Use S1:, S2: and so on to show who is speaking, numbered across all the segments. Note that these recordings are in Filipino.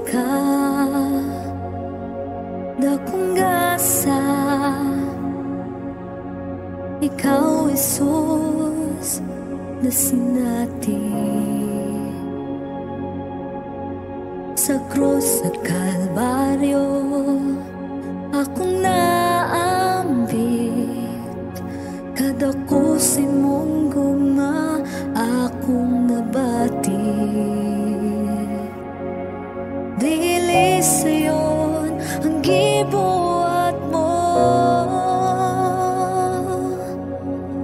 S1: ka dakong gasa, ikaw Jesus na sinati sa krus sa Kalbaryo. Akong naambit kadako si mong guma, akong nabati dili sayon ang gibuhat mo,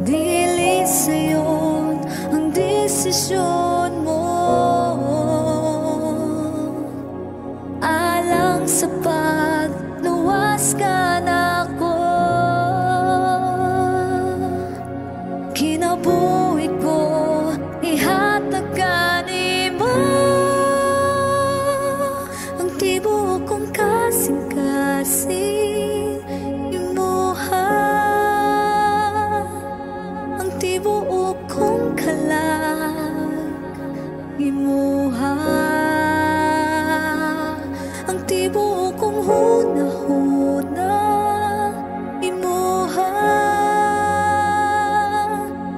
S1: dili sayon ang desisyon mo, alang sa pagluwas ka na ko. Kinabuhi ko ihatag ka nimo, ang tibuok kong kasing-kasing imuha, ang tibuok kong kalag imuha, ang tibuok kong huna-huna imuha,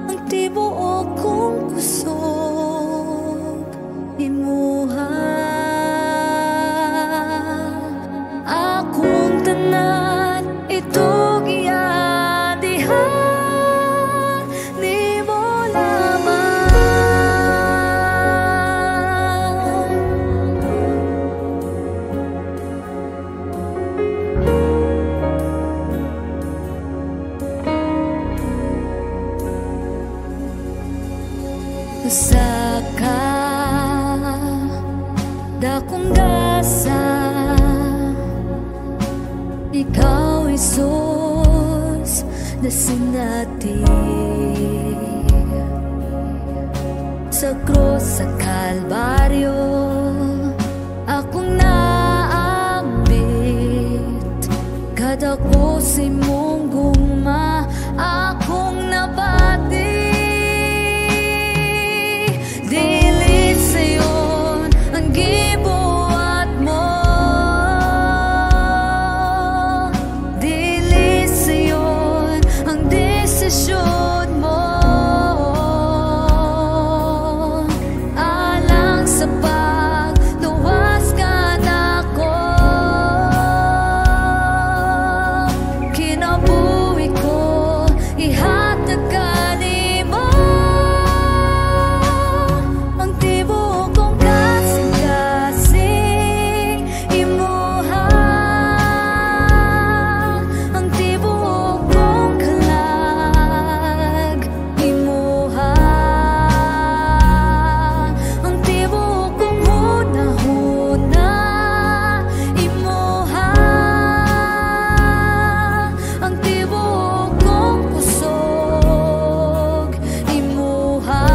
S1: ang tibuok kong kusog imuha. Akong tanan itong iadihan nimo lamang. Usa ka dakong gasa, ikaw Jesus na sinati sa krus sa Kalbaryo. Akong naambit kadako si mong guma, akong nabati dili sayon ang gibuhat mo, dili sayon ang desisyon mo, alang sa pagluwas ka na ko. Kinabuhi ko ihatag ka nimo, ang tibuok kong kasing-kasing imuha, ang tibuok kong kalag imuha, ang tibuok kong huna-huna imuha, ang tibuok kong kusog imuha.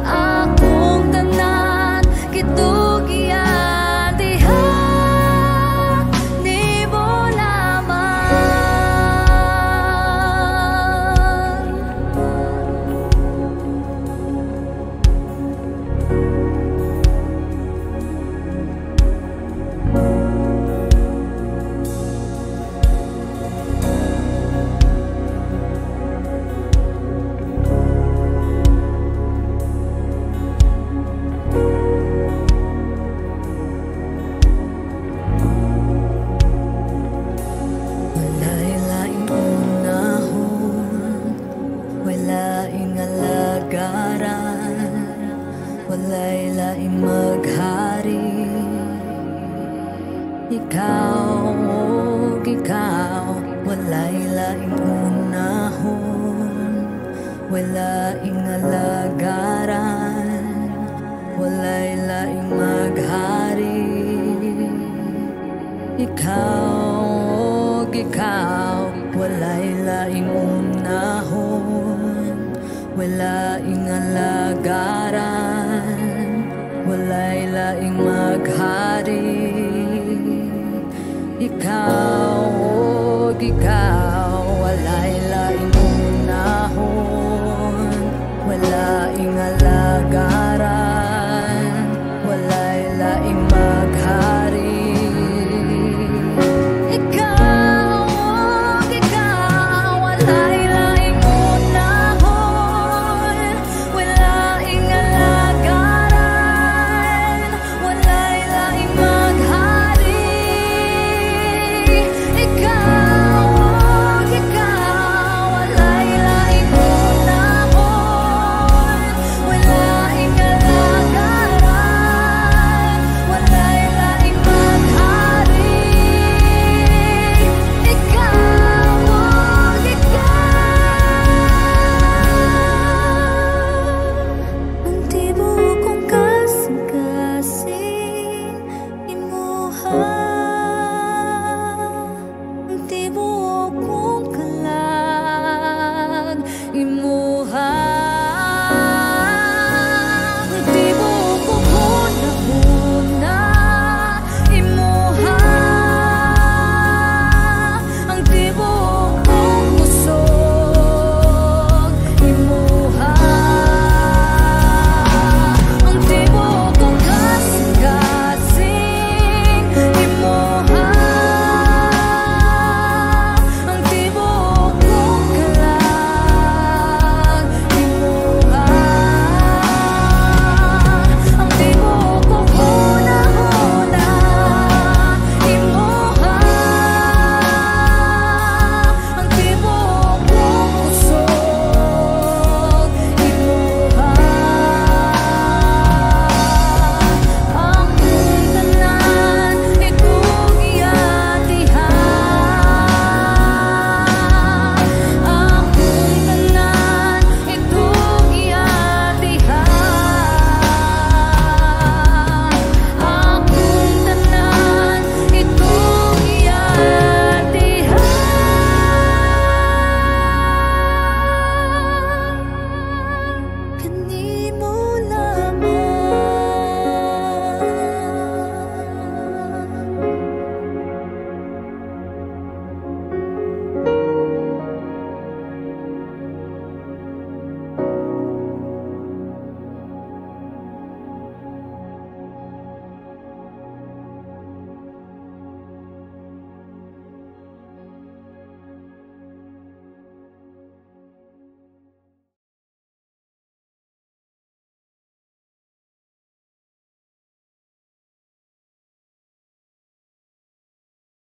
S1: Akong tanan kitong iadihan nimo lamang. Walay laing unahon, walaing alagaran, walay laing maghari. Ikaw, ikaw, walay laing unahon, walaing alagaran, walay laing maghari. Ikaw, ikaw, walay laing unahon, walaing alagaran, walay laing maghari. Ikaw, ikaw,